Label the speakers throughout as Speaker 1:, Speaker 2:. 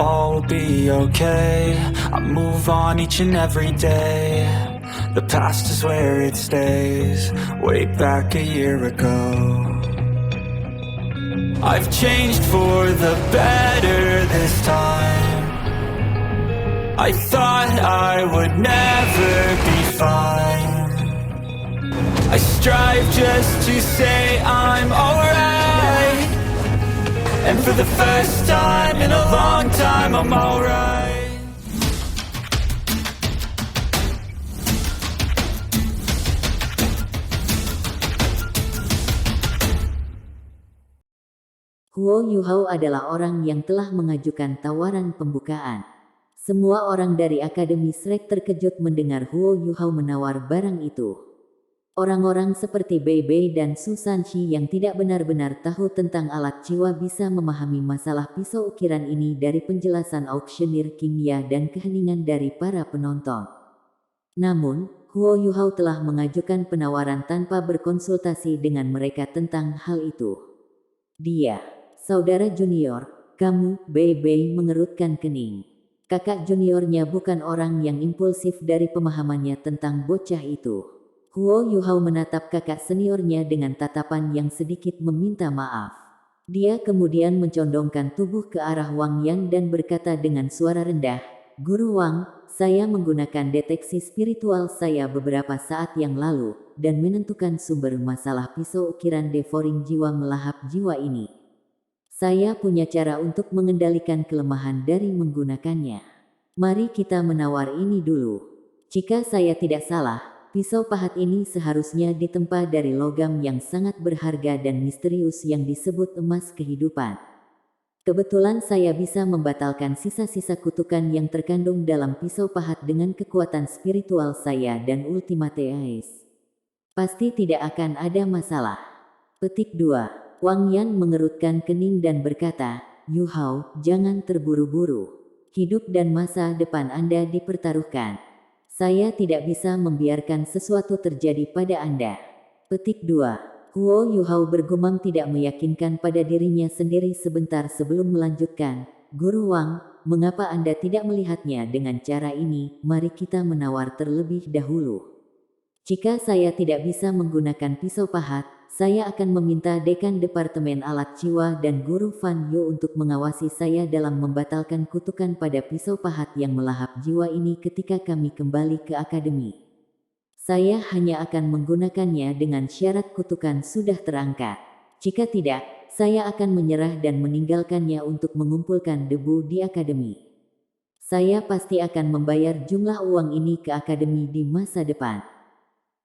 Speaker 1: all will be okay. I move on each and every day. The past is where it stays, way back a year ago. I've changed for the better this time. I thought I would never be fine. I strive just to say I'm alright. And for the first time in a long time, I'm alright.
Speaker 2: Huo Yuhao adalah orang yang telah mengajukan tawaran pembukaan. Semua orang dari Akademi Shrek terkejut mendengar Huo Yuhao menawar barang itu. Orang-orang seperti Bei Bei dan Su Sanxi yang tidak benar-benar tahu tentang alat jiwa bisa memahami masalah pisau ukiran ini dari penjelasan auksionir kimia dan keheningan dari para penonton. Namun, Huo Yuhao telah mengajukan penawaran tanpa berkonsultasi dengan mereka tentang hal itu. Dia, saudara junior, kamu, Bei Bei mengerutkan kening. Kakak juniornya bukan orang yang impulsif dari pemahamannya tentang bocah itu. Huo Yuhao menatap kakak seniornya dengan tatapan yang sedikit meminta maaf. Dia kemudian mencondongkan tubuh ke arah Wang Yan dan berkata dengan suara rendah, "Guru Wang, saya menggunakan deteksi spiritual saya beberapa saat yang lalu, dan menentukan sumber masalah pisau ukiran devouring jiwa melahap jiwa ini. Saya punya cara untuk mengendalikan kelemahan dari menggunakannya. Mari kita menawar ini dulu. Jika saya tidak salah, pisau pahat ini seharusnya ditempa dari logam yang sangat berharga dan misterius yang disebut emas kehidupan. Kebetulan saya bisa membatalkan sisa-sisa kutukan yang terkandung dalam pisau pahat dengan kekuatan spiritual saya dan Ultimate Ace. Pasti tidak akan ada masalah." Petik 2. Wang Yan mengerutkan kening dan berkata, "Yuhao, jangan terburu-buru. Hidup dan masa depan Anda dipertaruhkan. Saya tidak bisa membiarkan sesuatu terjadi pada Anda." Petik 2. Huo Yuhao bergumam tidak meyakinkan pada dirinya sendiri sebentar sebelum melanjutkan, "Guru Wang, mengapa Anda tidak melihatnya dengan cara ini? Mari kita menawar terlebih dahulu. Jika saya tidak bisa menggunakan pisau pahat, saya akan meminta Dekan Departemen Alat Jiwa dan Guru Fan Yu untuk mengawasi saya dalam membatalkan kutukan pada pisau pahat yang melahap jiwa ini ketika kami kembali ke akademi. Saya hanya akan menggunakannya dengan syarat kutukan sudah terangkat. Jika tidak, saya akan menyerah dan meninggalkannya untuk mengumpulkan debu di akademi. Saya pasti akan membayar jumlah uang ini ke akademi di masa depan.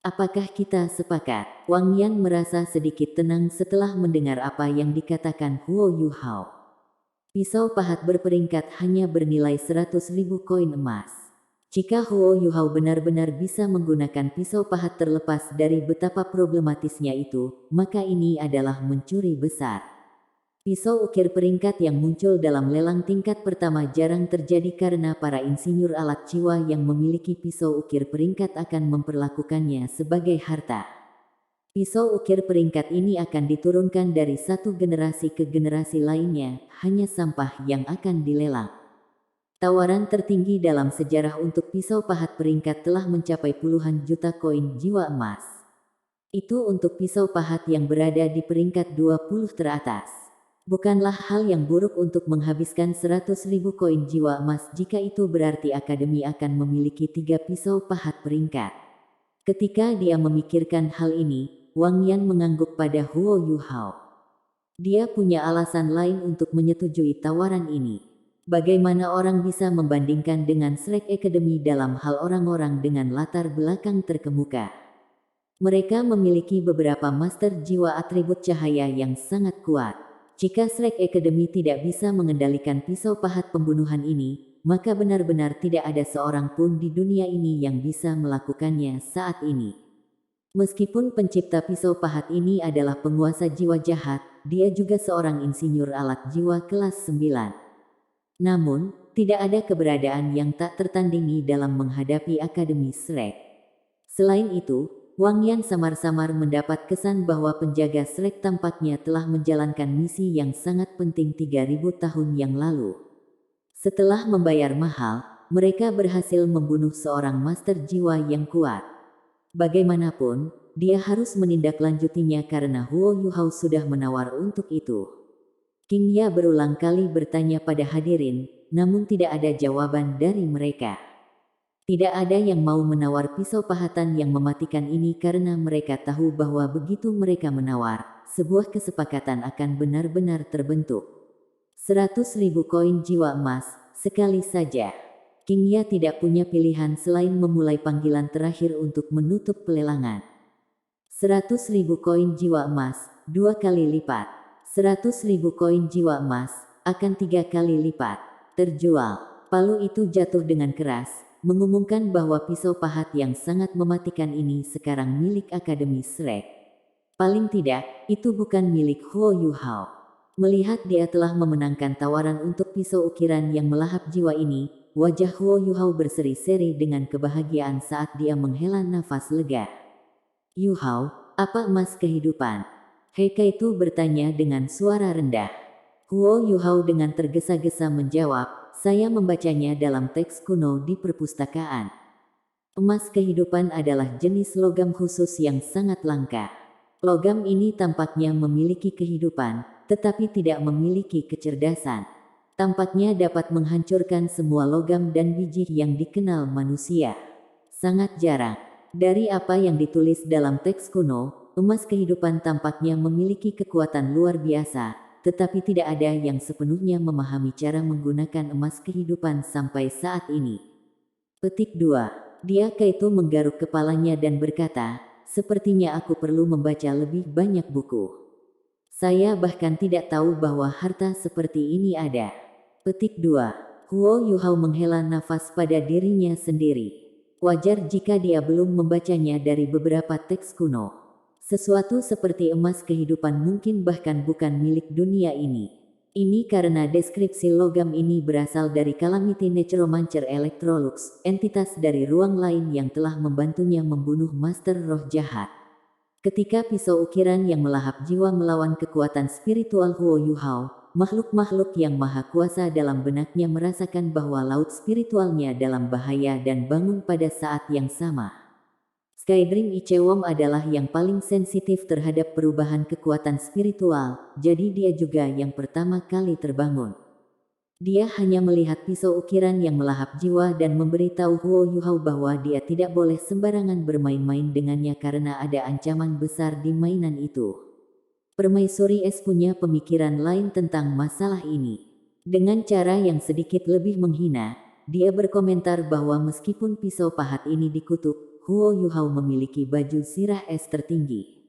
Speaker 2: Apakah kita sepakat?" Wang Yan merasa sedikit tenang setelah mendengar apa yang dikatakan Huo Yuhao. Pisau pahat berperingkat hanya bernilai 100.000 koin emas. Jika Huo Yuhao benar-benar bisa menggunakan pisau pahat terlepas dari betapa problematisnya itu, maka ini adalah mencuri besar. Pisau ukir peringkat yang muncul dalam lelang tingkat pertama jarang terjadi karena para insinyur alat jiwa yang memiliki pisau ukir peringkat akan memperlakukannya sebagai harta. Pisau ukir peringkat ini akan diturunkan dari satu generasi ke generasi lainnya, hanya sampah yang akan dilelang. Tawaran tertinggi dalam sejarah untuk pisau pahat peringkat telah mencapai puluhan juta koin jiwa emas. Itu untuk pisau pahat yang berada di peringkat 20 teratas. Bukanlah hal yang buruk untuk menghabiskan 100.000 koin jiwa emas jika itu berarti akademi akan memiliki 3 pisau pahat peringkat. Ketika dia memikirkan hal ini, Wang Yan mengangguk pada Huo Yuhao. Dia punya alasan lain untuk menyetujui tawaran ini. Bagaimana orang bisa membandingkan dengan Shrek Academy dalam hal orang-orang dengan latar belakang terkemuka? Mereka memiliki beberapa master jiwa atribut cahaya yang sangat kuat. Jika Shrek Academy tidak bisa mengendalikan pisau pahat pembunuhan ini, maka benar-benar tidak ada seorang pun di dunia ini yang bisa melakukannya saat ini. Meskipun pencipta pisau pahat ini adalah penguasa jiwa jahat, dia juga seorang insinyur alat jiwa kelas 9. Namun, tidak ada keberadaan yang tak tertandingi dalam menghadapi Akademi Shrek. Selain itu, Wang Yan samar-samar mendapat kesan bahwa penjaga Shrek tampaknya telah menjalankan misi yang sangat penting 3000 tahun yang lalu. Setelah membayar mahal, mereka berhasil membunuh seorang master jiwa yang kuat. Bagaimanapun, dia harus menindaklanjutinya karena Huo Yuhao sudah menawar untuk itu. King Ya berulang kali bertanya pada hadirin, namun tidak ada jawaban dari mereka. Tidak ada yang mau menawar pisau pahatan yang mematikan ini karena mereka tahu bahwa begitu mereka menawar, sebuah kesepakatan akan benar-benar terbentuk. 100.000 koin jiwa emas, sekali saja. King Ya tidak punya pilihan selain memulai panggilan terakhir untuk menutup pelelangan. 100.000 koin jiwa emas, 2 kali lipat. 100.000 koin jiwa emas, akan 3 kali lipat. Terjual. Palu itu jatuh dengan keras, mengumumkan bahwa pisau pahat yang sangat mematikan ini sekarang milik Akademi Shrek. Paling tidak, itu bukan milik Huo Yuhao. Melihat dia telah memenangkan tawaran untuk pisau ukiran yang melahap jiwa ini, wajah Huo Yuhao berseri-seri dengan kebahagiaan saat dia menghela nafas lega. Yuhao, apa emas kehidupan? Heike itu bertanya dengan suara rendah. Huo Yuhao dengan tergesa-gesa menjawab, saya membacanya dalam teks kuno di perpustakaan. Emas kehidupan adalah jenis logam khusus yang sangat langka. Logam ini tampaknya memiliki kehidupan, tetapi tidak memiliki kecerdasan. Tampaknya dapat menghancurkan semua logam dan biji yang dikenal manusia. Sangat jarang. Dari apa yang ditulis dalam teks kuno, emas kehidupan tampaknya memiliki kekuatan luar biasa, tetapi tidak ada yang sepenuhnya memahami cara menggunakan emas kehidupan sampai saat ini. Petik 2. Dia Kaito menggaruk kepalanya dan berkata, sepertinya aku perlu membaca lebih banyak buku. Saya bahkan tidak tahu bahwa harta seperti ini ada. Petik 2. Huo Yuhao menghela nafas pada dirinya sendiri. Wajar jika dia belum membacanya dari beberapa teks kuno. Sesuatu seperti emas kehidupan mungkin bahkan bukan milik dunia ini. Ini karena deskripsi logam ini berasal dari Calamity Necromancer Electrolux, entitas dari ruang lain yang telah membantunya membunuh Master Roh Jahat. Ketika pisau ukiran yang melahap jiwa melawan kekuatan spiritual Huo Yuhao, makhluk-makhluk yang maha kuasa dalam benaknya merasakan bahwa laut spiritualnya dalam bahaya dan bangun pada saat yang sama. Skydream Ichewom adalah yang paling sensitif terhadap perubahan kekuatan spiritual, jadi dia juga yang pertama kali terbangun. Dia hanya melihat pisau ukiran yang melahap jiwa dan memberitahu Huo Yuhao bahwa dia tidak boleh sembarangan bermain-main dengannya karena ada ancaman besar di mainan itu. Permaisuri Es punya pemikiran lain tentang masalah ini. Dengan cara yang sedikit lebih menghina, dia berkomentar bahwa meskipun pisau pahat ini dikutuk, Huo Yuhao memiliki baju sirah es tertinggi.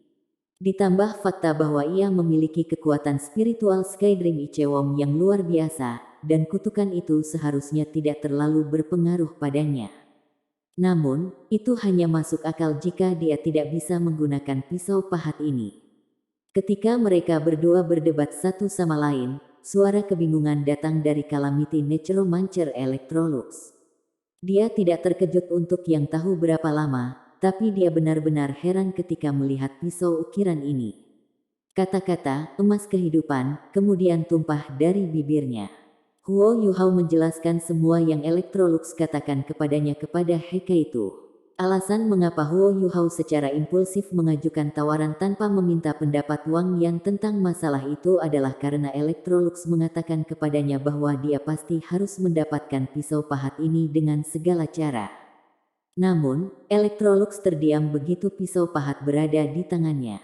Speaker 2: Ditambah fakta bahwa ia memiliki kekuatan spiritual Skydream Ichewom yang luar biasa, dan kutukan itu seharusnya tidak terlalu berpengaruh padanya. Namun, itu hanya masuk akal jika dia tidak bisa menggunakan pisau pahat ini. Ketika mereka berdua berdebat satu sama lain, suara kebingungan datang dari Calamity Necromancer Electrolux. Dia tidak terkejut untuk yang tahu berapa lama, tapi dia benar-benar heran ketika melihat pisau ukiran ini. Kata-kata emas kehidupan kemudian tumpah dari bibirnya. Huo Yuhao menjelaskan semua yang Electrolux katakan kepadanya kepada Heike itu. Alasan mengapa Huo Yuhao secara impulsif mengajukan tawaran tanpa meminta pendapat Wang Yan tentang masalah itu adalah karena Electrolux mengatakan kepadanya bahwa dia pasti harus mendapatkan pisau pahat ini dengan segala cara. Namun, Electrolux terdiam begitu pisau pahat berada di tangannya.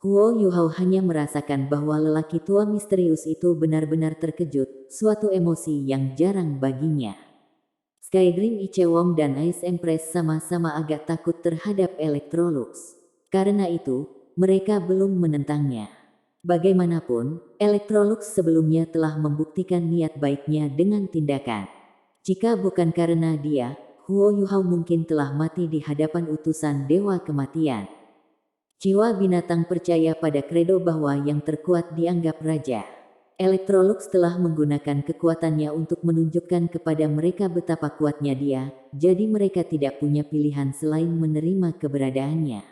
Speaker 2: Huo Yuhao hanya merasakan bahwa lelaki tua misterius itu benar-benar terkejut, suatu emosi yang jarang baginya. Skydream Ichewom dan Ice Empress sama-sama agak takut terhadap Electrolux. Karena itu, mereka belum menentangnya. Bagaimanapun, Electrolux sebelumnya telah membuktikan niat baiknya dengan tindakan. Jika bukan karena dia, Huo Yuhao mungkin telah mati di hadapan utusan Dewa Kematian. Jiwa binatang percaya pada kredo bahwa yang terkuat dianggap raja. Electrolux telah menggunakan kekuatannya untuk menunjukkan kepada mereka betapa kuatnya dia, jadi mereka tidak punya pilihan selain menerima keberadaannya.